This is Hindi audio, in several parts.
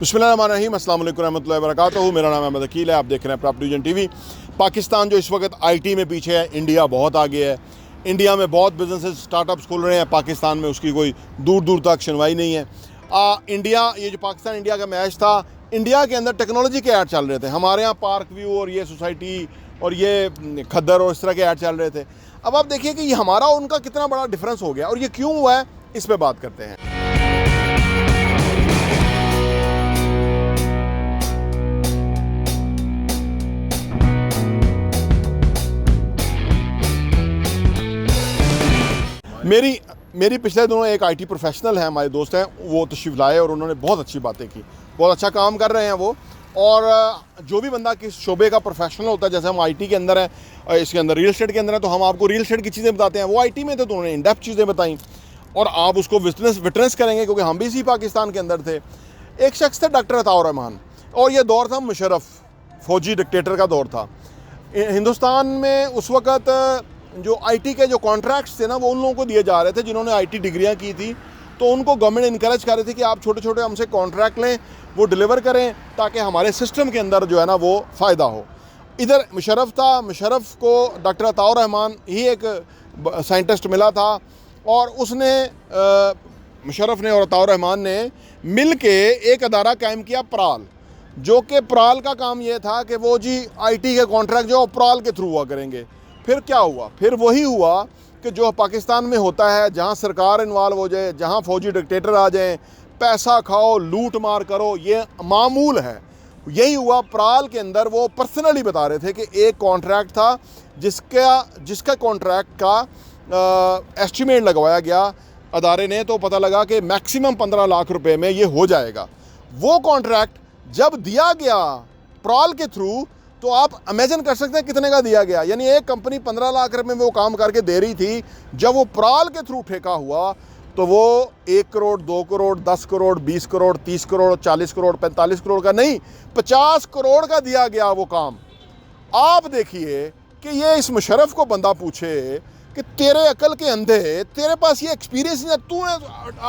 बिस्मिल्लाहिर्रहमानिर्रहीम, अस्सलाम वालेकुम रहमतुल्लाहि व बरकातुहू। मेरा नाम अहमद अकील है। आप देख रहे हैं प्रॉपर्टी विजन टीवी। पाकिस्तान जो इस वक्त आईटी में पीछे है, इंडिया बहुत आगे है। इंडिया में बहुत बिजनेसेस स्टार्टअप्स खुल रहे हैं, पाकिस्तान में उसकी कोई दूर दूर तक सुनवाई नहीं है। ये जो पाकिस्तान इंडिया का मैच था, इंडिया के अंदर टेक्नोलॉजी के ऐड चल रहे थे। हमारे यहाँ पार्क व्यू और ये सोसाइटी और ये खद्दर और इस तरह के ऐड चल रहे थे। अब आप देखिए कि ये हमारा और उनका कितना बड़ा डिफरेंस हो गया और ये क्यों हुआ है, इस पर बात करते हैं। मेरी पिछले दिनों एक आईटी प्रोफेशनल है, हमारे दोस्त हैं, वो तशरीफ़ लाए और उन्होंने बहुत अच्छी बातें की। बहुत अच्छा काम कर रहे हैं वो। और जो भी बंदा किस शोबे का प्रोफेशनल होता है, जैसे हम आईटी के अंदर हैं, इसके अंदर रियल एस्टेट के अंदर है, तो हम आपको रियल एस्टेट की चीज़ें बताते हैं। वो आईटी में थे तो उन्होंने इन डेप्थ चीज़ें बताई और आप उसको विटनेस करेंगे, क्योंकि हम भी इसी पाकिस्तान के अंदर थे। एक शख्स थे डॉक्टर अताउर रहमान, और ये दौर था मुशर्रफ, फौजी डिक्टेटर का दौर था हिंदुस्तान में। उस वक़्त जो आईटी के जो कॉन्ट्रैक्ट्स थे ना, वो उन लोगों को दिए जा रहे थे जिन्होंने आईटी डिग्रियां की थी। तो उनको गवर्नमेंट इनकरेज कर रही थी कि आप छोटे छोटे हमसे कॉन्ट्रैक्ट लें, वो डिलीवर करें, ताकि हमारे सिस्टम के अंदर जो है ना वो फ़ायदा हो। इधर मुशर्रफ था, मुशर्रफ को डॉक्टर अताउर रहमान ही एक साइंटिस्ट मिला था, और उसने मुशर्रफ ने और अताउर रहमान ने मिल के एक अदारा कायम किया, प्राल। जो कि प्राल का काम ये था कि वो जी आईटी के कॉन्ट्रैक्ट जो प्राल के थ्रू हुआ करेंगे। फिर क्या हुआ? फिर वही हुआ कि जो पाकिस्तान में होता है, जहाँ सरकार इन्वॉल्व हो जाए, जहाँ फौजी डिक्टेटर आ जाएं, पैसा खाओ, लूट मार करो, ये मामूल है। यही हुआ प्राल के अंदर। वो पर्सनली बता रहे थे कि एक कॉन्ट्रैक्ट था जिसका कॉन्ट्रैक्ट का एस्टिमेट लगवाया गया अदारे ने, तो पता लगा कि मैक्सिमम 15 लाख रुपए में ये हो जाएगा। वो कॉन्ट्रैक्ट जब दिया गया प्राल के थ्रू, तो आप इमेजिन कर सकते हैं कितने का दिया गया। यानी एक कंपनी 15 लाख रुपए में वो काम करके दे रही थी। जब वो प्राल के थ्रू ठेका हुआ तो वो 1 करोड़, 2 करोड़, 10 करोड़, 20 करोड़, 30 करोड़, 40 करोड़, 45 करोड़ का नहीं, 50 करोड़ का दिया गया वो काम। आप देखिए कि ये इस मुशर्रफ को बंदा पूछे कि तेरे अकल के अंधे, तेरे पास ये एक्सपीरियंस नहीं है, तूने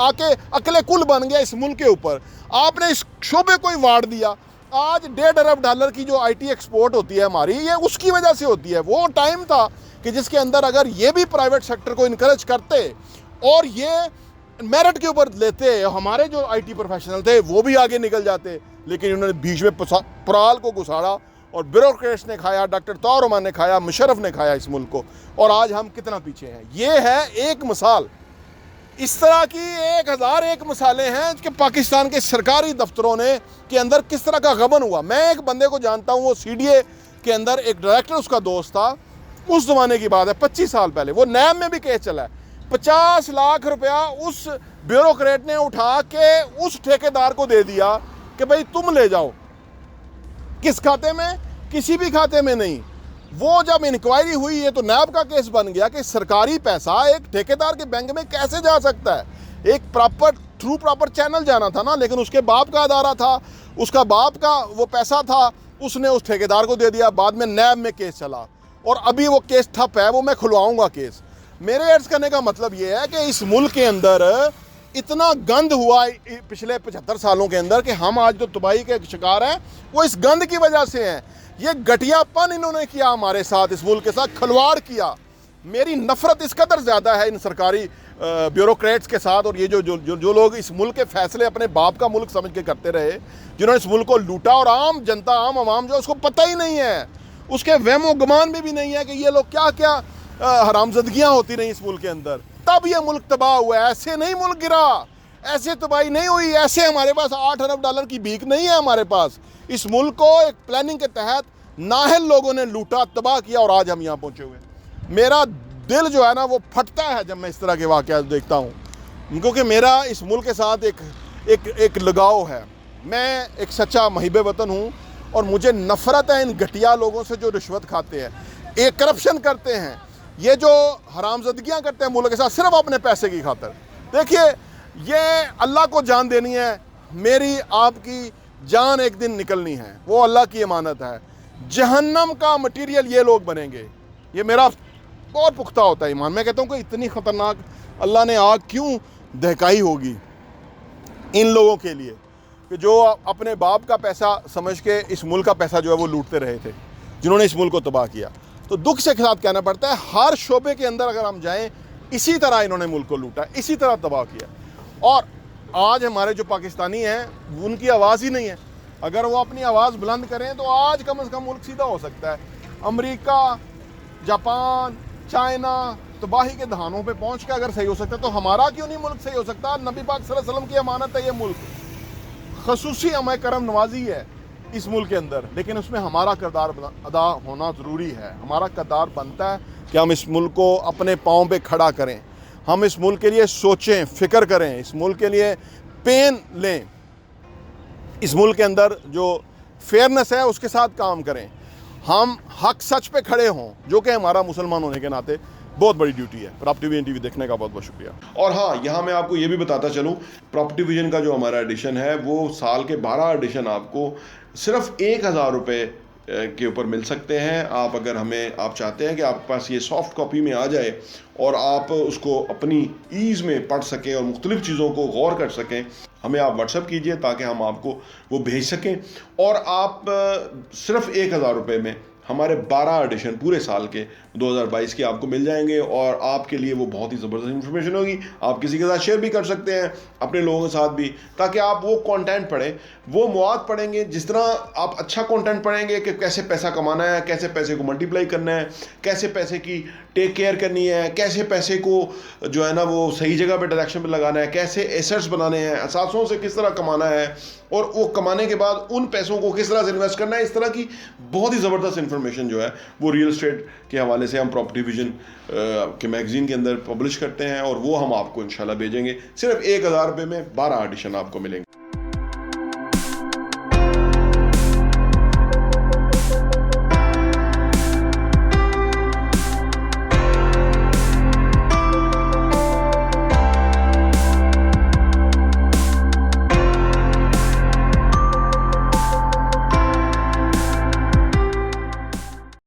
आके अकले कुल बन गया इस मुल्क के ऊपर, आपने इस शोबे को ही वाड़ दिया। आज 1.5 अरब डॉलर की जो आईटी एक्सपोर्ट होती है हमारी, ये उसकी वजह से होती है। वो टाइम था कि जिसके अंदर अगर ये भी प्राइवेट सेक्टर को इनकरेज करते और ये मेरिट के ऊपर लेते, हमारे जो आईटी प्रोफेशनल थे वो भी आगे निकल जाते। लेकिन उन्होंने बीच में प्राल को घुसाड़ा और ब्यूरोक्रेट्स ने खाया, डॉक्टर अताउर रहमान ने खाया, मुशर्रफ ने खाया इस मुल्क को, और आज हम कितना पीछे हैं। ये है एक मिसाल। इस तरह की 1001 मिसालें हैं कि पाकिस्तान के सरकारी दफ्तरों ने के अंदर किस तरह का गबन हुआ। मैं एक बंदे को जानता हूँ, वो सीडीए के अंदर एक डायरेक्टर, उसका दोस्त था। उस ज़माने की बात है, 25 साल पहले। वो नैब में भी केस चला है। 50 लाख रुपया उस ब्यूरोक्रेट ने उठा के उस ठेकेदार को दे दिया कि भाई तुम ले जाओ। किस खाते में? किसी भी खाते में नहीं। वो जब इंक्वायरी हुई, ये तो नैब का केस बन गया कि सरकारी पैसा एक ठेकेदार के बैंक में कैसे जा सकता है। एक प्रॉपर चैनल जाना था ना, लेकिन उसके बाप का अदारा था, उसका बाप का वो पैसा था, उसने उस ठेकेदार को दे दिया। बाद में नैब में केस चला और अभी वो केस ठप है, वो मैं खुलवाऊंगा केस। मेरे अर्ज करने का मतलब ये है कि इस मुल्क के अंदर इतना गंद हुआ पिछले 75 सालों के अंदर कि हम आज जो तबाही के शिकार हैं वो इस गंद की वजह से हैं। ये घटियापन इन्होंने किया हमारे साथ, इस मुल्क के साथ खिलवाड़ किया। मेरी नफरत इस कदर ज़्यादा है इन सरकारी ब्यूरोक्रेट्स के साथ, और ये जो लोग इस मुल्क के फैसले अपने बाप का मुल्क समझ के करते रहे, जिन्होंने इस मुल्क को लूटा, और आम जनता, आम आवाम जो उसको पता ही नहीं है, उसके वहमो गुमान में भी नहीं है कि ये लोग क्या क्या हरामजदगियाँ होती रही इस मुल्क के अंदर। तब ये मुल्क तबाह हुआ है। ऐसे नहीं मुल्क गिरा, ऐसे तबाही नहीं हुई, ऐसे हमारे पास 8 अरब डॉलर की भीख नहीं है हमारे पास। इस मुल्क को एक प्लानिंग के तहत नाहल लोगों ने लूटा, तबाह किया, और आज हम यहाँ पहुँचे हुए। मेरा दिल जो है ना वो फटता है जब मैं इस तरह के वाक़यात देखता हूँ, क्योंकि मेरा इस मुल्क के साथ एक लगाव है। मैं एक सच्चा महिब वतन हूँ, और मुझे नफ़रत है इन घटिया लोगों से जो रिश्वत खाते हैं, एक करप्शन करते हैं, ये जो हरामजदगियाँ करते हैं मुल्क के साथ सिर्फ अपने पैसे की खातर। देखिए, ये अल्लाह को जान देनी है, मेरी आपकी जान एक दिन निकलनी है, वो अल्लाह की अमानत है। जहन्नम का मटीरियल ये लोग बनेंगे, ये मेरा बहुत पुख्ता होता है ईमान। मैं कहता हूँ कि इतनी ख़तरनाक अल्लाह ने आग क्यों दहकाई होगी इन लोगों के लिए। कि जो अपने बाप का पैसा समझ के इस मुल्क का पैसा जो है वो लूटते रहे थे, जिन्होंने इस मुल्क को तबाह किया। तो दुख से साथ कहना पड़ता है, हर शोबे के अंदर अगर हम जाएं, इसी तरह इन्होंने मुल्क को लूटा, इसी तरह तबाह किया। और आज हमारे जो पाकिस्तानी हैं उनकी आवाज़ ही नहीं है। अगर वो अपनी आवाज़ बुलंद करें तो आज कम से कम मुल्क सीधा हो सकता है। अमेरिका, जापान, चाइना तबाही के दहानों पे पहुंच के अगर सही हो सकता है तो हमारा क्यों नहीं मुल्क सही हो सकता? नबी पाक सल्लल्लाहु अलैहि वसल्लम की अमानत है ये मुल्क, खसूसी हमें करम नवाजी है इस मुल्क के अंदर, लेकिन उसमें हमारा किरदार अदा होना ज़रूरी है। हमारा किरदार बनता है कि हम इस मुल्क को अपने पाँव पे खड़ा करें, हम इस मुल्क के लिए सोचें, फ़िक्र करें, इस मुल्क के लिए पेन लें, इस मुल्क के अंदर जो फेयरनेस है उसके साथ काम करें, हम हक सच पे खड़े हों, जो कि हमारा मुसलमान होने के नाते बहुत बड़ी ड्यूटी है। प्रॉपर्टी विजन टीवी देखने का बहुत बहुत शुक्रिया। और हाँ, यहाँ मैं आपको ये भी बताता चलूँ, प्रॉपर्टी विजन का जो हमारा एडिशन है वो साल के 12 एडिशन आपको सिर्फ 1000 रुपये के ऊपर मिल सकते हैं। आप अगर आप चाहते हैं कि आपके पास ये सॉफ्ट कॉपी में आ जाए और आप उसको अपनी ईज़ में पढ़ सकें और मुख्तलिफ़ चीज़ों को गौर कर सकें, हमें आप व्हाट्सएप कीजिए ताकि हम आपको वो भेज सकें। और आप सिर्फ 1000 रुपये में हमारे 12 एडिशन पूरे साल के 2022 के आपको मिल जाएंगे और आपके लिए वो बहुत ही ज़बरदस्त इन्फॉर्मेशन होगी। आप किसी के साथ शेयर भी कर सकते हैं, अपने लोगों के साथ भी, ताकि आप वो कंटेंट पढ़ें, वो मवाद पढ़ेंगे। जिस तरह आप अच्छा कंटेंट पढ़ेंगे कि कैसे पैसा कमाना है, कैसे पैसे को मल्टीप्लाई करना है, कैसे पैसे की टेक केयर करनी है, कैसे पैसे को जो है ना वो सही जगह पे डायरेक्शन पे लगाना है, कैसे एसेट्स बनाने हैं, असासों से किस तरह कमाना है और वो कमाने के बाद उन पैसों को किस तरह से इन्वेस्ट करना है, इस तरह की बहुत ही ज़बरदस्त इन्फॉर्मेशन जो है वो रियल एस्टेट के हवाले से हम प्रॉपर्टी विजन के मैगज़ीन के अंदर पब्लिश करते हैं और वो हम आपको इंशाल्लाह भेजेंगे। सिर्फ 1000 रुपये में 12 एडिशन आपको मिलेंगे।